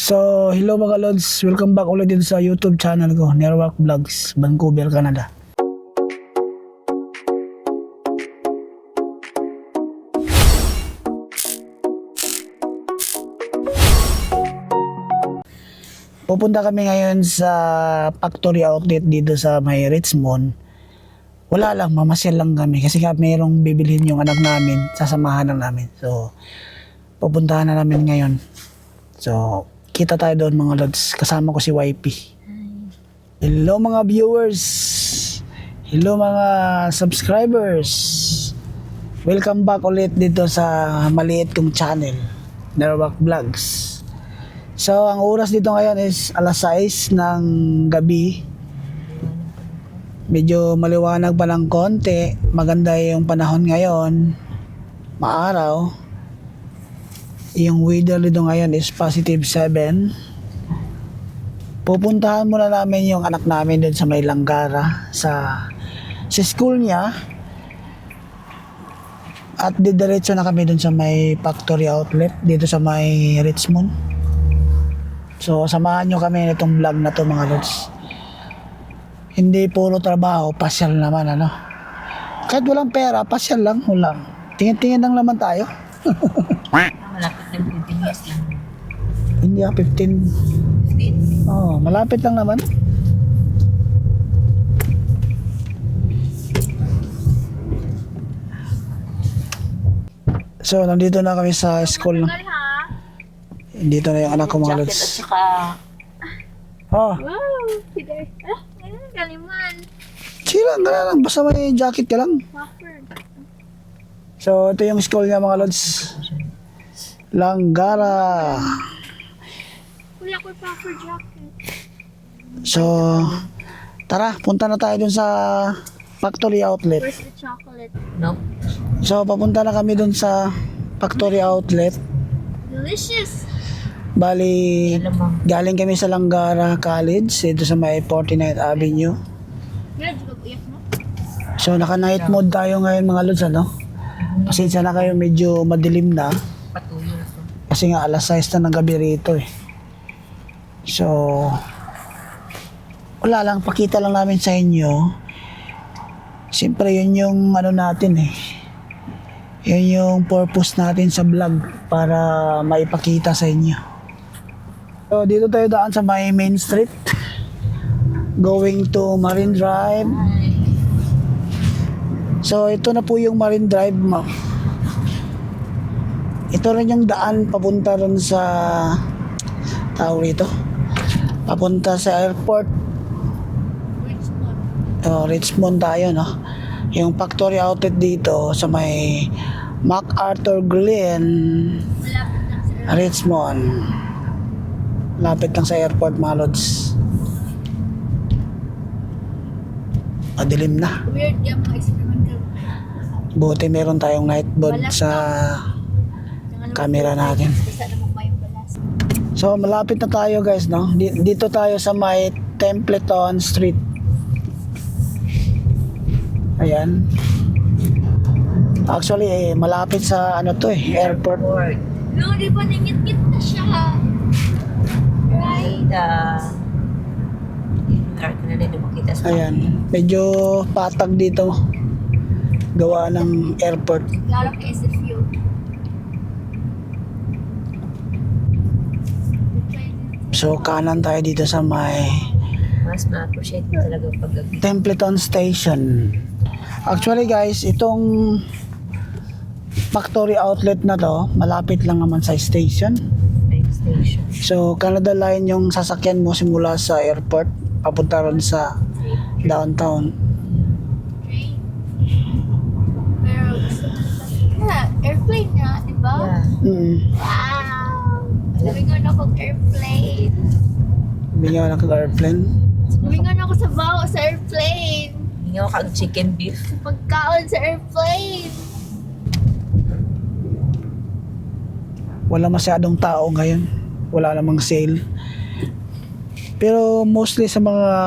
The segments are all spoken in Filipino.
So, hello mga lods, welcome back ulit dito sa YouTube channel ko, Nerwak Vlogs, Vancouver, Canada. Pupunta kami ngayon sa factory outlet dito sa may Richmond. Wala lang, mamasyal lang kami kasi nga mayroong bibilhin yung anak namin, sasamahan lang namin. So, pupuntahan na namin ngayon. So, kita tayo doon mga lods. Kasama ko si YP. Hello mga viewers. Hello mga subscribers. Welcome back ulit dito sa maliit kong channel, Nerwak Vlogs. So, ang oras dito ngayon is alas 6 ng gabi. Medyo maliwanag pa ng konti. Maganda yung panahon ngayon. Maaraw. Yung weather dito ngayon is positive 7. Pupuntahan muna namin yung anak namin dun sa may Langgara sa school niya. At didiretso na kami dun sa may factory outlet dito sa may Richmond. So samahan nyo kami nitong vlog na to mga lods. Hindi puro trabaho, pasyal naman ano. Kahit walang pera, pasyal lang, ulang. Tingin-tingin lang naman tayo. Malapit ng 15 years lang. Hindi 15. Oh, malapit lang naman. So, nandito na kami sa school. Dito na yung anak ko mga Jacket at lods. saka... Oh, Wow! Peter. Kaliman. chill lang. Basta may jacket ka lang. Puffer. So, ito yung school niya mga lods. Langgara. Kuya ko puffer jacket. So, tara, punta na tayo dun sa factory outlet. Where's the chocolate? No. So, papunta na kami dun sa factory outlet. Delicious! Bali, Alam mo. galing kami sa Langgara College, dito sa may 49th Avenue. Medyo mag-iyak mo? So, naka-night mode tayo ngayon mga lods, ano? Pasensya na kayo, medyo madilim na. Patuloy na to. Kasi nga, alas 6 na ng gabi rito eh. So, wala lang, pakita lang namin sa inyo. Siyempre, yun yung ano natin eh. Yun yung purpose natin sa vlog para maipakita sa inyo. So, dito tayo daan sa may main street. Going to Marine Drive. So, ito na po yung Marine Drive. Ito rin yung daan papunta rin sa tao rito. Papunta sa airport. Richmond tayo, no? Yung factory outlet dito sa may MacArthur Glen, Richmond. Lapit lang sa airport mga lods. Madilim na. Weird yung mga experiment ka. Buti meron tayong night mode sa camera natin. Isa na magmayong balas. So malapit na tayo guys, no? Dito tayo sa may Templeton Street. Ayan. Actually, malapit sa ano to eh, airport. No, di ba nangit-ngit na siya? Right? Car ka na rin makita sa... Ayan. Medyo patag dito. Gawa ng airport. Lalo kay SFU. So, kanan tayo dito sa may Mas ma-appreciate mo talaga pag Templeton Station. Actually guys, itong factory outlet na to, malapit lang naman sa station. station. So, Canada Line yung sasakyan mo simula sa airport, papunta ron sa downtown. Train. Pero, airplane nga, di ba? Mm. Wow! Lumingon ako ng airplane. Bigyan ako ng airplane. Lumingon ako sa baho sa airplane. Hingaw ka ang chicken beef. Pagkaon sa airplane. Wala masyadong tao ngayon. Wala namang sale. Pero mostly sa mga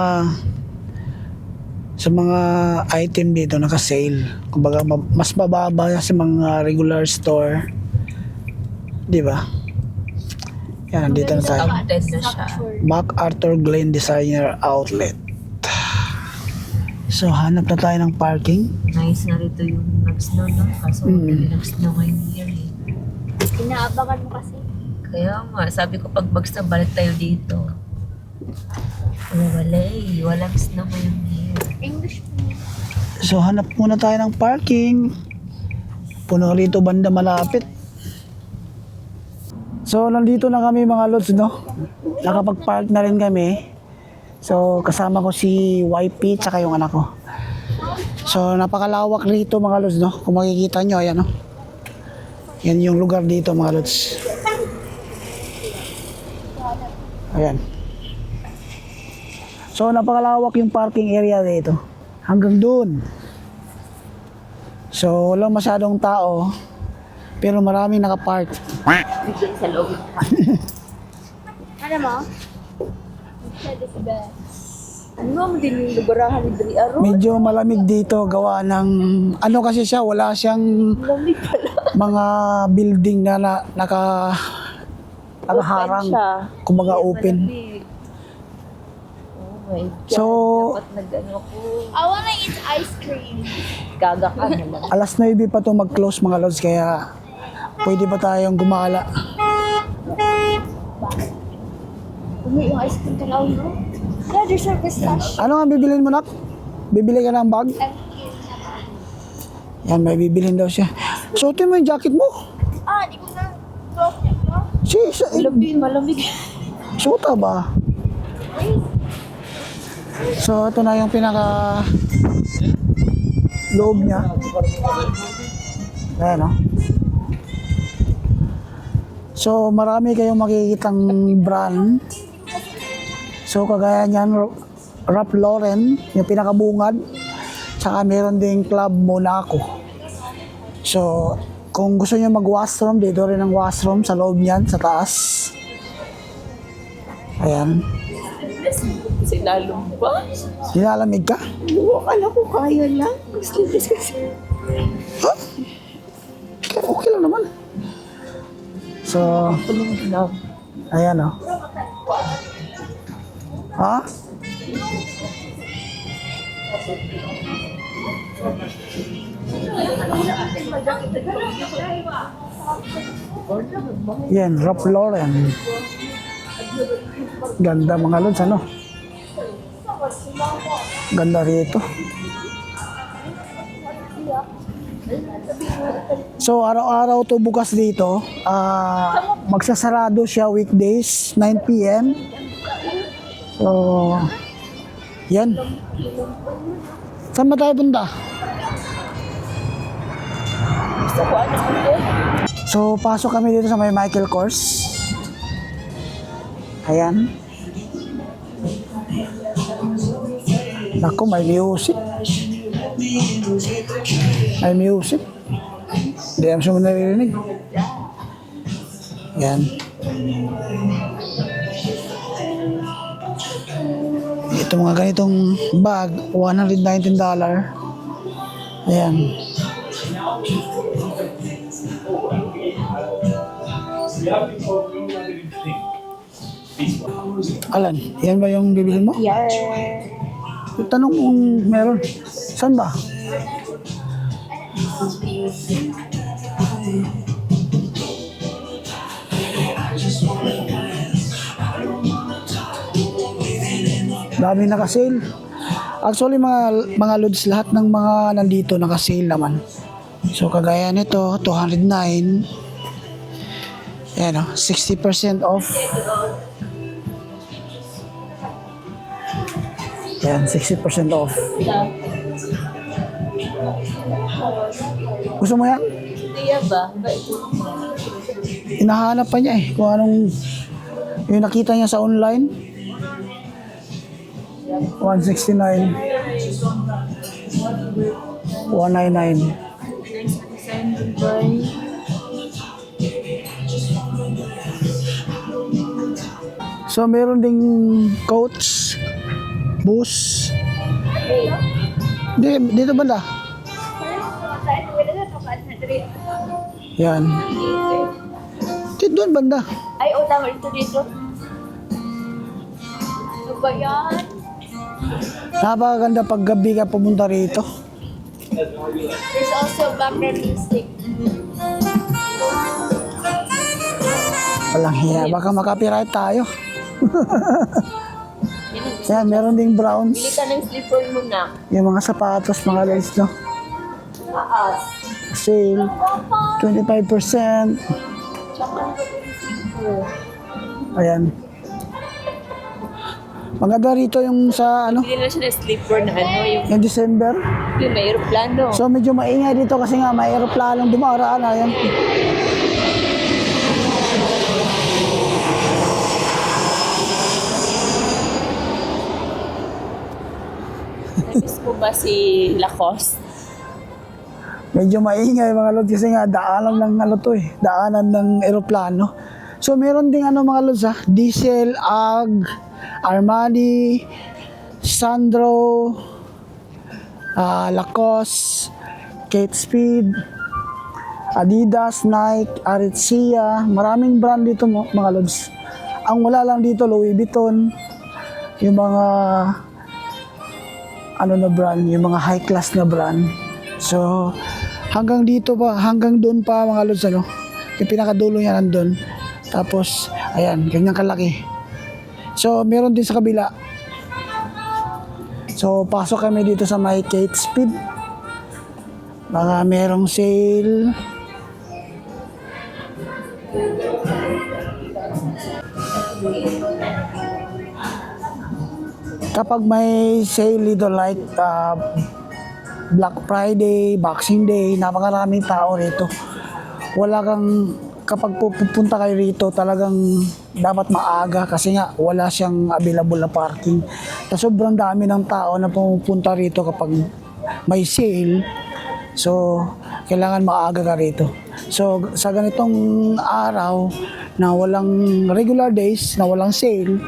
item dito naka-sale. Kumbaga mas mababa sa mga regular store. 'Di ba? Yan, nandito na tayo. Outlet na siya. MacArthur Glen Designer Outlet. So, hanap na tayo ng parking. Nice na rito yung nag-snow na. Kaso hindi nag-snow ngayong year eh. Inaabangan mo kasi. Kaya nga, sabi ko pag mag-snow, balik tayo dito. Wala eh. Walang snow ngayong year. English po. So, hanap muna tayo ng parking. Puno rito banda malapit. So, nandito na kami mga lods, no? Nakapag-park na rin kami. So, kasama ko si YP tsaka yung anak ko. So, napakalawak rito mga lods, no? Kung makikita nyo, ayan, no? Yan yung lugar dito mga lods. Ayan. So, napakalawak yung parking area dito. Hanggang doon. So, walang masyadong tao. Pero maraming nakapark. Dito sa loob. Ano mo? That is best. Ano mo din yung lugarahan ni Dri Aro? Medyo malamig dito gawa ng ano kasi siya, wala siyang Lamig pala. mga building na nakaharang. Kumbaga open. Malamig. Oh my God. So, dapat nag-ano ko. I wanna eat ice cream. Gaga ka naman. alas 9 pa to mag-close mga lods kaya pwede pa tayong gumala. Umi yung ice cream ka lang, no? Yeah, there's a pistachio. Ano nga bibilin mo, nak? Bibili ka ng bag? Yan, may bibilin daw siya. Suotin mo yung jacket mo. Ah, di ko na. Drop niya, no? Malamig. Suota ba? So, ito na yung pinaka loob niya. Ayan, no? So, marami kayong makikitang brand. So, kagaya niyan, Ralph Lauren, yung pinakabungad. Tsaka meron ding Club Monaco. So, kung gusto niyo mag-washroom, dito rin ang washroom sa loob niyan, sa taas. Ayan. Sinalong ba? Nilalamig ka? Akala ko kaya lang. Gusto kasi. Ha? Okay lang naman. So, ayan o. Ha? Yan, Ralph Lauren. Ganda mga lods, ano? Ganda rito. So, araw-araw to bukas dito. Magsasarado siya weekdays, 9 p.m. So, yan. Saan ba tayo punta? Gusto ko ano ko. So, pasok kami dito sa may Michael Kors. Ayan. Naku, may music. May music. Hindi naman siya mo naririnig. Yan. Ito mga ganitong bag, $119. Ayan. Alan, yan ba yung bibilin mo? Yeah. Tanong kung meron. Saan ba? Dami naka-sale. Actually mga loads lahat ng mga nandito naka-sale naman. So kagaya nito 209. Ayan o, 60% off. Yan, 60% off. Gusto mo yan? Hindi ba? Hinahanap pa niya eh kung anong yung nakita niya sa online. 169. 199. So meron ding coach, bus. Dito banda. Yan. doon banda. Ay, oh, tama ito dito. Ano ba yan? Napakaganda pag gabi ka pumunta rito. There's also background music. Walang hiya, baka makapiright tayo. Yan, meron ding Bili browns. ka ng slipper mo na. Yung mga sapatos, mga lods, no? Taas. Sale, 25%. Tsaka ng slipper. Ayan. Maganda rito yung sa, ano, Bili na siya ng slipper na ano, yung December. yung may aeroplano. So medyo maingay dito kasi nga may aeroplanong dumaraan. Ayan. Namiss ko ba si Lacoste? Medyo maingay mga lods kasi nga daanan ng ano to eh, daanan ng eroplano. So meron ding ano mga lods ha, Diesel, AG, Armani, Sandro, Lacoste, Kate Speed, Adidas, Nike, Aritzia, maraming brand dito mga lods. Ang wala lang dito Louis Vuitton, yung mga ano na brand, yung mga high class na brand. So, hanggang dito pa, hanggang doon pa mga lods, ano, yung pinakadulo niya nandun. Tapos, ayan, ganyan kalaki. So, meron din sa kabila. So, pasok kami dito sa may Kate Speed. Baka merong sale. Kapag may sale dito like Black Friday, Boxing Day, napakaraming tao rito. Wala kang, kapag pupunta kayo rito, talagang dapat maaga kasi nga wala siyang available na parking. So, sobrang dami ng tao na pumupunta rito kapag may sale. So, kailangan maaga ka rito. So, sa ganitong araw na walang regular days, na walang sale,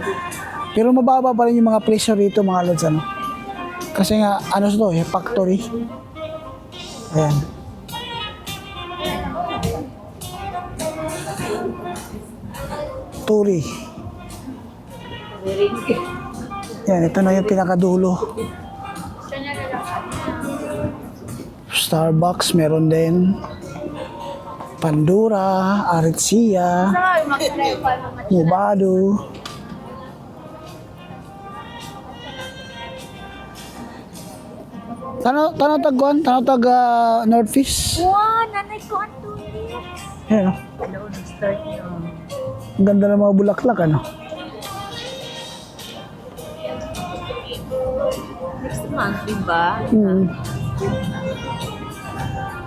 pero mababa pa rin yung mga presyo rito mga lods, ano. Kasi nga, ano to eh, factory. Ayan. Turi. Yan, ito na yung pinakadulo. Starbucks, meron din. Pandora, Aritzia, Mubado. Tanaw tagkuan, tanaw tag Northeast. Wow, nanay ko ang tuloy. Ayan, oh. Hello, nag-start niyo. Ang ganda ng mga bulaklak, ano. Next month, di ba?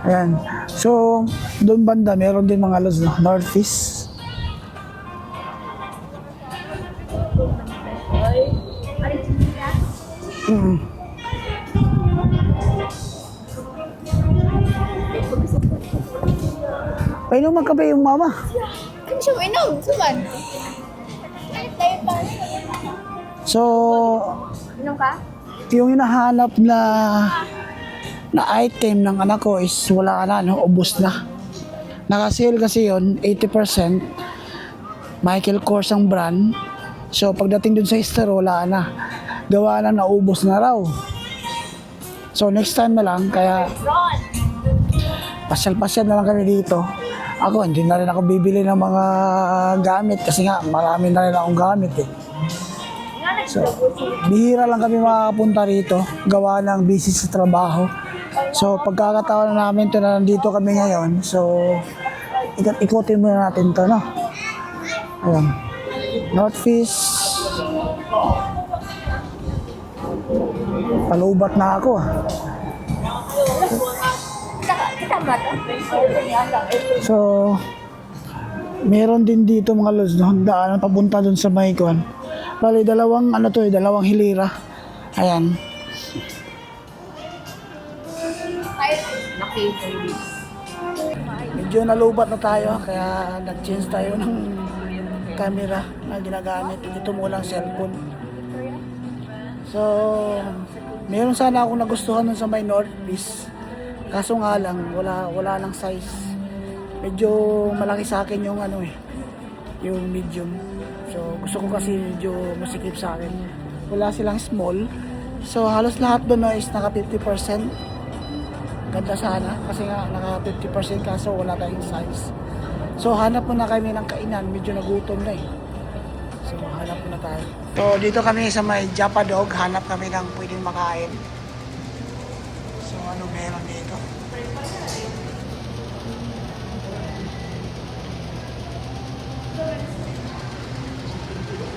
Ayan. So, doon banda, meron din mga lods, no? Northeast. Painom magkape yung mama. Ano siya mainom? Suman? Tayo pa. So, Inom ka? yung hinahanap na item ng anak ko is wala na, no? Ubus na. Naka-sale kasi yon 80%. Michael Kors ang brand. So, pagdating dun sa store, wala na. Gawa na naubos na raw. So, next time na lang, kaya pasyal-pasyal na lang kami dito. Ako, hindi na rin ako bibili ng mga gamit kasi nga, marami na rin akong gamit eh. So, bihira lang kami makapunta rito, gawa ng busy sa trabaho. So, pagkakataon na namin to na nandito kami ngayon, so, ikutin muna natin to, no? Ayan. Northeast. Palubat na ako, ah. So, meron din dito mga lods, no? Daanan papunta dun sa Maykon. Bali, dalawang hilira. Ayan. Medyo nalubat na tayo, kaya nag-change tayo ng camera na ginagamit. Ito mo lang cellphone. So, meron sana akong nagustuhan dun sa may Northeast. Kaso nga lang, wala lang size. Medyo malaki sa akin yung ano eh, yung medium. So gusto ko kasi medyo masikip sa akin. Wala silang small. So halos lahat doon no, is naka 50%. Ganda sana kasi nga naka 50% kaso wala tayong size. So hanap muna kami ng kainan, medyo nagutom na eh. So hanap muna tayo. So dito kami sa may Japa Dog, hanap kami ng pwedeng makain. So ano meron dito?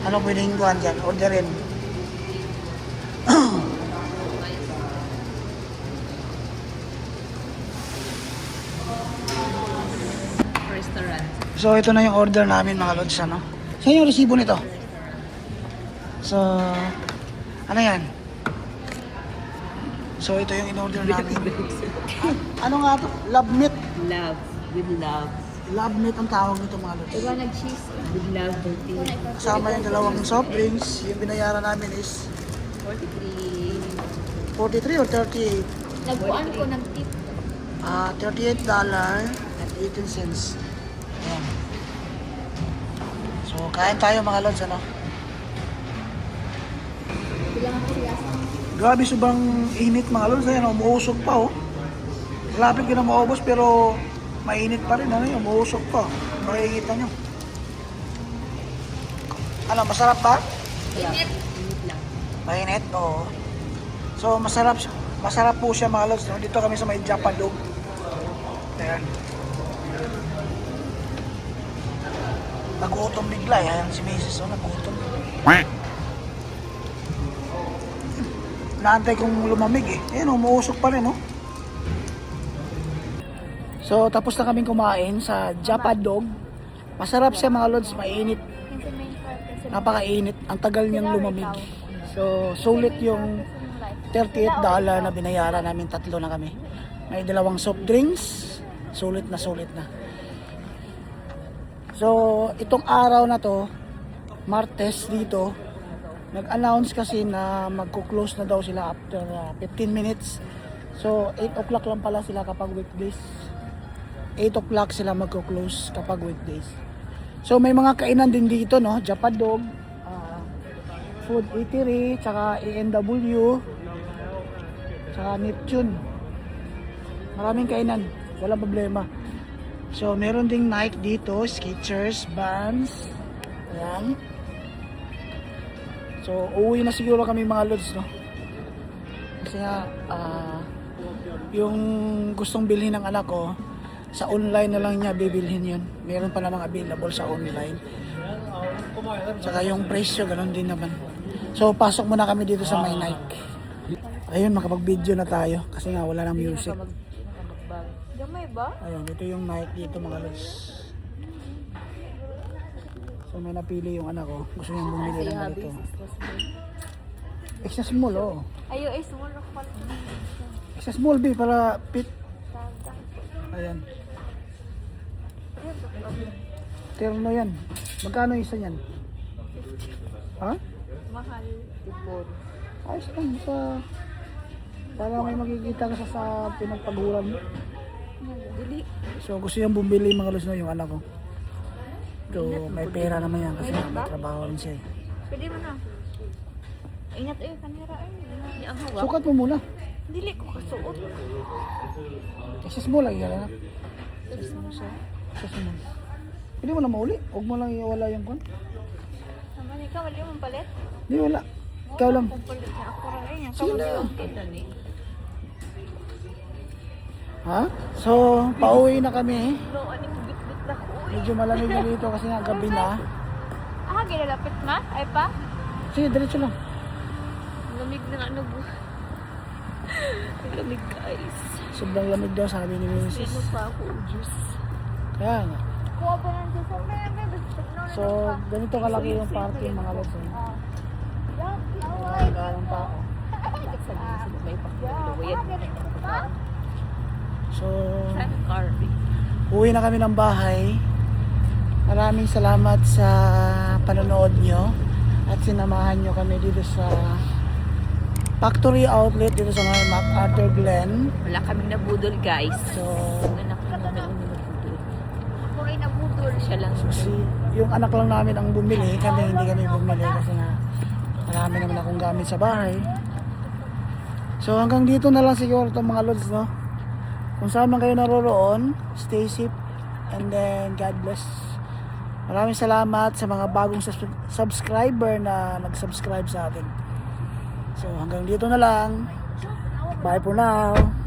Ano pwedeng kuhan dyan? Orderin. Restaurant. So ito na yung order namin mga lods, ano? Saan yung resibo nito? So, ano yan? So ito yung in-order namin. Ano nga to? Love meat. Love. With love. Love meat ang tawag nito mga lods. Diba nag-cheese? With love. 30. Kasama yung dalawang soft drinks. Yung binayaran namin is 43. 43 or 38? Nagbuan ko ng tip. $38.18. Ayan. So kain tayo mga lods, ano? Bilangan ko sila sa Grabe, sobrang init mga lods. Ayan, umuusok pa oh. Lapit ko na maubos pero mainit pa rin. Ano yun, umuusok pa. Makikita nyo. Ano, masarap ba? init. Init lang. Mainit? Oo. So masarap siya. Masarap po siya mga lods. No? Dito kami sa may Japa Dog. Ayan. Nagutom bigla. Ayan si Mrs. Oh, nagutom. Naantay kong lumamig eh. Ayan, umuusok pa rin oh. So tapos na kaming kumain sa Japa Dog. Masarap siya mga lods. Mainit. Napakainit. Ang tagal niyang lumamig. So sulit yung $38 na binayaran namin, tatlo na kami. May dalawang soft drinks, sulit na sulit na. So, itong araw na to, Martes dito, nag-announce kasi na magko-close na daw sila after 15 minutes. So, 8 o'clock lang pala sila kapag weekdays. 8 o'clock sila magko-close kapag weekdays. So, may mga kainan din dito, no? Japa Dog, Food Eatery, tsaka A&W, tsaka Neptune. Maraming kainan, walang problema. So meron ding Nike dito, Skechers, Vans. Ayan. So uuwi na siguro kami mga lods, no? Kasi nga yung gustong bilhin ng anak ko, sa online na lang niya bibilhin yun. Meron pa namang available sa online. Tsaka yung presyo, ganun din naman. So pasok muna kami dito sa may Nike. Ayun, makapag-video na tayo kasi nga wala nang music. Gamay ba? Ayun, ito yung Nike dito mga lods. So may napili yung anak ko. Gusto niyang bumili ng ganito. Extra small, oh. Ayo, ay small na pala. Extra small, B, para fit. Ayan. Terno yan. Magkano isa yan? Ha? Mahal. Tipon. Ayos lang sa... Para may makikita ka sa pinagpaguran mo. Dili. So gusto niyang bumili mga lods, no, yung anak ko. So may pera naman yan kasi may trabaho rin siya eh. Pwede mo na. Ingat eh, kanira eh. Di ang hawak. Sukat mo muna. Dili ko kasuot. Extra small lang yan. Extra small. Hindi mo na mauli. Huwag mo lang iwala yung kon. Naman ikaw, wali mong palit? Hindi wala. Ikaw lang. Kung palit na ako rin yan. Sige na. Ito ni. Ha? So pauwi na kami. Lo, aning bit-bit na ko. Medyo malamig na dito kasi nga gabi na. Ah, ginalapit ma? Ay pa? Sige, diretso lang. Lamig na ano bu. Lamig guys. Sobrang lamig daw sabi ni Mrs. Sino pa ako juice? Kaya nga. Kuha ba ng juice? May So ganito kalaki yung party mga lods. Eh. Nagkaroon pa ako. May pakuluyan. So Sana Carby. uwi na kami ng bahay. Maraming salamat sa panonood nyo at sinamahan nyo kami dito sa factory outlet dito sa mga MacArthur Glen. Wala kaming nabudol guys. So Anak ko naman yung nabudol. Ako rin nabudol. Siya lang. Kasi yung anak lang namin ang bumili, kami hindi kami bumili kasi nga marami naman akong gamit sa bahay. So hanggang dito na lang siguro itong mga lods, no? Kung saan man kayo naroroon, stay safe and then God bless. Maraming salamat sa mga bagong subscriber na nag-subscribe sa atin. So hanggang dito na lang. Bye for now.